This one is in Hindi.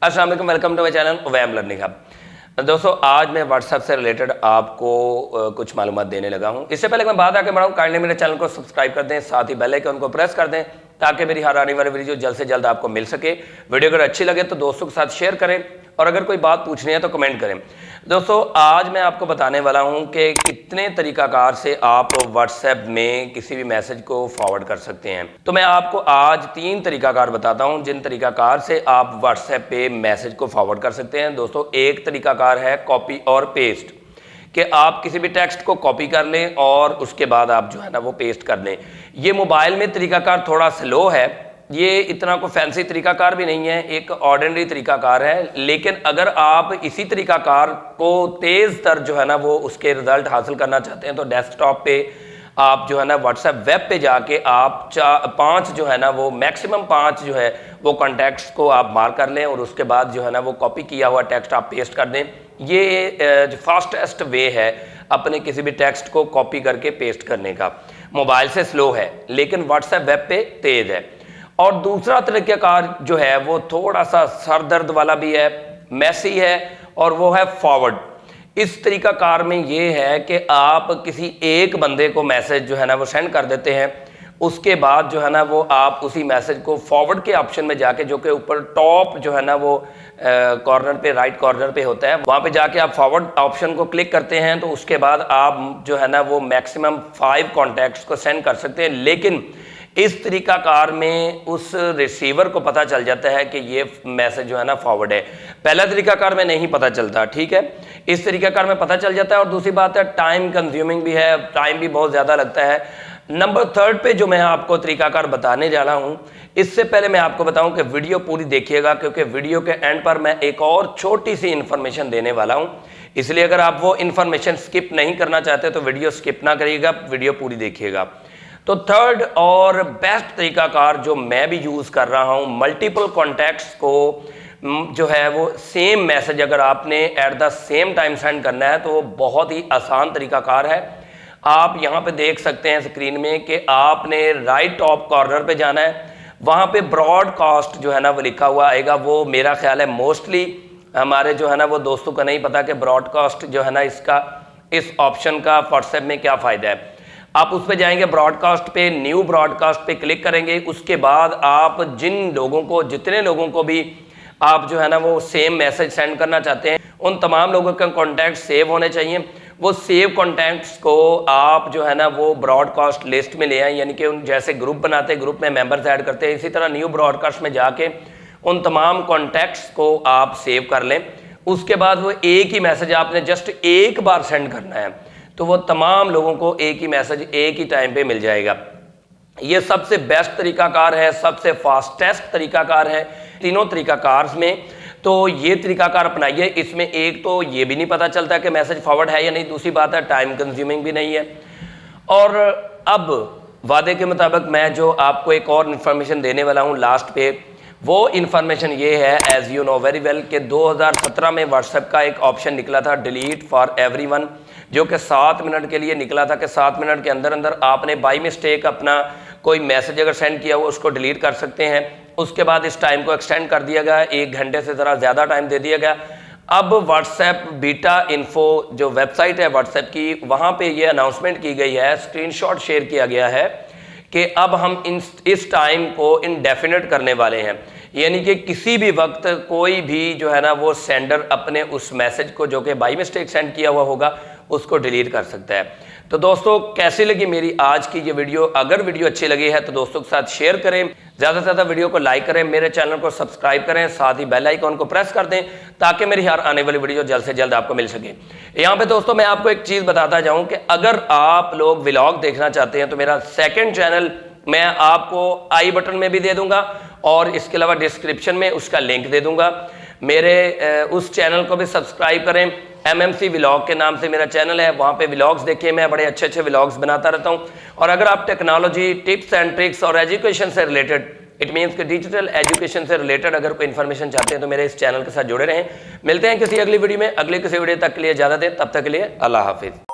अस्सलाम वालेकुम, welcome to my channel Owaim learning hub. दोस्तों आज मैं व्हाट्सएप से रिलेटेड आपको कुछ मालूमात देने लगा हूं। इससे पहले मैं बात आगे बढ़ाऊं, काइंडली मेरे चैनल को सब्सक्राइब कर दें, साथ ही बेल आइकन को प्रेस कर दें ताकि मेरी हर आने वाली वीडियो जल्द से जल्द आपको मिल सके। वीडियो अगर अच्छी लगे तो दोस्तों के साथ शेयर करें और अगर कोई बात पूछनी है तो कमेंट करें। दोस्तों आज मैं आपको बताने वाला हूं कि कितने तरीकाकार से आप व्हाट्सएप में किसी भी मैसेज को फॉरवर्ड कर सकते हैं। तो मैं आपको आज 3 तरीकाकार बताता हूं जिन तरीकाकार से आप व्हाट्सएप पे मैसेज को फॉरवर्ड कर सकते हैं। दोस्तों एक तरीकाकार है कॉपी और पेस्ट, कि आप किसी भी टेक्स्ट को कॉपी कर लें और उसके बाद आप जो है ना वो पेस्ट कर लें। ये मोबाइल में तरीकाकार थोड़ा स्लो है, ये इतना कोई फैंसी तरीकाकार भी नहीं है, एक ऑर्डिनरी तरीकाकार है। लेकिन अगर आप इसी तरीकाकार को तेज़ तर जो है ना वो उसके रिजल्ट हासिल करना चाहते हैं तो डेस्कटॉप पे आप जो है ना व्हाट्सएप वेब पे जाके आप 5 जो है ना वो मैक्सिमम 5 जो है वो कॉन्टैक्ट्स को आप मार्क कर लें और उसके बाद जो है ना वो कॉपी किया हुआ टेक्स्ट आप पेस्ट कर दें। ये फास्टेस्ट वे है अपने किसी भी टेक्स्ट को कॉपी करके पेस्ट करने का। मोबाइल से स्लो है लेकिन व्हाट्सएप वेब पे तेज़ है। और दूसरा तरीकाकार जो है वो थोड़ा सा सर दर्द वाला भी है, मैसी है, और वो है फॉरवर्ड। इस तरीकाकार में ये है कि आप किसी एक बंदे को मैसेज जो है ना वो सेंड कर देते हैं, उसके बाद जो है ना वो आप उसी मैसेज को फॉरवर्ड के ऑप्शन में जाके, जो कि ऊपर टॉप जो है ना वो कॉर्नर पे राइट कॉर्नर पे होता है, वहाँ पे जाके आप फॉरवर्ड ऑप्शन को क्लिक करते हैं तो उसके बाद आप जो है ना वो मैक्सिमम 5 कॉन्टैक्ट्स को सेंड कर सकते हैं। लेकिन इस तरीकाकार में उस रिसीवर को पता चल जाता है कि ये मैसेज जो है ना फॉरवर्ड है। पहला तरीकाकार में नहीं पता चलता, ठीक है, इस तरीकाकार में पता चल जाता है। और दूसरी बात है टाइम कंज्यूमिंग भी है, टाइम भी बहुत ज़्यादा लगता है। नंबर 3 पे जो मैं आपको तरीकाकार बताने जा रहा हूँ, इससे पहले मैं आपको बताऊं कि वीडियो पूरी देखिएगा, क्योंकि वीडियो के एंड पर मैं एक और छोटी सी इन्फॉर्मेशन देने वाला हूं। इसलिए अगर आप वो इन्फॉर्मेशन स्किप नहीं करना चाहते तो वीडियो स्किप ना करिएगा, वीडियो पूरी देखिएगा। तो 3rd और बेस्ट तरीकाकार जो मैं भी यूज़ कर रहा हूं, मल्टीपल कॉन्टैक्ट्स को जो है वो सेम मैसेज अगर आपने at the same time send करना है तो वो बहुत ही आसान तरीकाकार है। आप यहाँ पे देख सकते हैं स्क्रीन में कि आपने राइट टॉप कॉर्नर पे जाना है, वहाँ पे ब्रॉडकास्ट जो है ना वो लिखा हुआ आएगा। वो मेरा ख्याल है मोस्टली हमारे जो है ना वो दोस्तों को नहीं पता कि ब्रॉडकास्ट जो है ना इसका इस ऑप्शन का व्हाट्सएप में क्या फ़ायदा है। आप उस पर जाएंगे, ब्रॉडकास्ट पे, न्यू ब्रॉडकास्ट पे क्लिक करेंगे। उसके बाद आप जिन लोगों को, जितने लोगों को भी आप जो है ना वो सेम मैसेज सेंड करना चाहते हैं, उन तमाम लोगों के कॉन्टैक्ट सेव होने चाहिए। वो सेव कॉन्टैक्ट्स को आप जो है ना वो ब्रॉडकास्ट लिस्ट में ले आए, यानी कि उन जैसे ग्रुप बनाते हैं, ग्रुप में मेंबर्स ऐड करते हैं, इसी तरह न्यू ब्रॉडकास्ट में जाके उन तमाम कॉन्टैक्ट्स को आप सेव कर लें। उसके बाद वो एक ही मैसेज आपने जस्ट एक बार सेंड करना है तो वो तमाम लोगों को एक ही मैसेज एक ही टाइम पे मिल जाएगा। ये सबसे बेस्ट तरीकाकार है, सबसे फास्टेस्ट तरीकाकार है तीनों तरीकाकार में। तो ये तरीकाकार अपनाइए। इसमें एक तो ये भी नहीं पता चलता कि मैसेज फॉरवर्ड है या नहीं, दूसरी बात है टाइम कंज्यूमिंग भी नहीं है। और अब वादे के मुताबिक मैं जो आपको एक और इन्फॉर्मेशन देने वाला हूँ लास्ट पे, वो इन्फॉर्मेशन ये है, as you know very well, कि 2017 में व्हाट्सएप का एक ऑप्शन निकला था डिलीट फॉर एवरीवन, जो कि 7 मिनट के लिए निकला था कि 7 मिनट के अंदर अंदर आपने बाई मिस्टेक अपना कोई मैसेज अगर सेंड किया हुआ उसको डिलीट कर सकते हैं। उसके बाद इस टाइम को एक्सटेंड कर दिया गया, 1 घंटे से ज़रा ज़्यादा टाइम दे दिया गया। अब व्हाट्सएप बीटा इन्फो जो वेबसाइट है व्हाट्सएप की, वहाँ पे ये अनाउंसमेंट की गई है, स्क्रीनशॉट शेयर किया गया है कि अब हम इस टाइम को इनडेफिनेट करने वाले हैं, यानी कि किसी भी वक्त कोई भी जो है ना वो सेंडर अपने उस मैसेज को जो कि बाई मिस्टेक सेंड किया हुआ होगा उसको डिलीट कर सकता है। तो दोस्तों कैसी लगी मेरी आज की ये वीडियो? अगर वीडियो अच्छी लगी है तो दोस्तों के साथ शेयर करें, ज़्यादा से ज़्यादा वीडियो को लाइक करें, मेरे चैनल को सब्सक्राइब करें, साथ ही बेल आइकन को प्रेस कर दें ताकि मेरी हर आने वाली वीडियो जल्द से जल्द आपको मिल सके। यहाँ पे दोस्तों मैं आपको एक चीज़ बताता जाऊँ कि अगर आप लोग व्लॉग देखना चाहते हैं तो मेरा 2nd चैनल मैं आपको आई बटन में भी दे दूंगा और इसके अलावा डिस्क्रिप्शन में उसका लिंक दे दूंगा। मेरे उस चैनल को भी सब्सक्राइब करें, MMC व्लॉग के नाम से मेरा चैनल है, वहाँ पे व्लॉग्स देखिए, मैं बड़े अच्छे अच्छे व्लॉग्स बनाता रहता हूँ। और अगर आप टेक्नोलॉजी, टिप्स एंड ट्रिक्स और एजुकेशन से रिलेटेड, इट मीन्स कि डिजिटल एजुकेशन से रिलेटेड अगर कोई इन्फॉर्मेशन चाहते हैं तो मेरे इस चैनल के साथ जुड़े रहें। मिलते हैं किसी अगली वीडियो में, अगली किसी वीडियो तक के लिए इजाज़त दें, तब तक के लिए अल्लाह हाफिज़।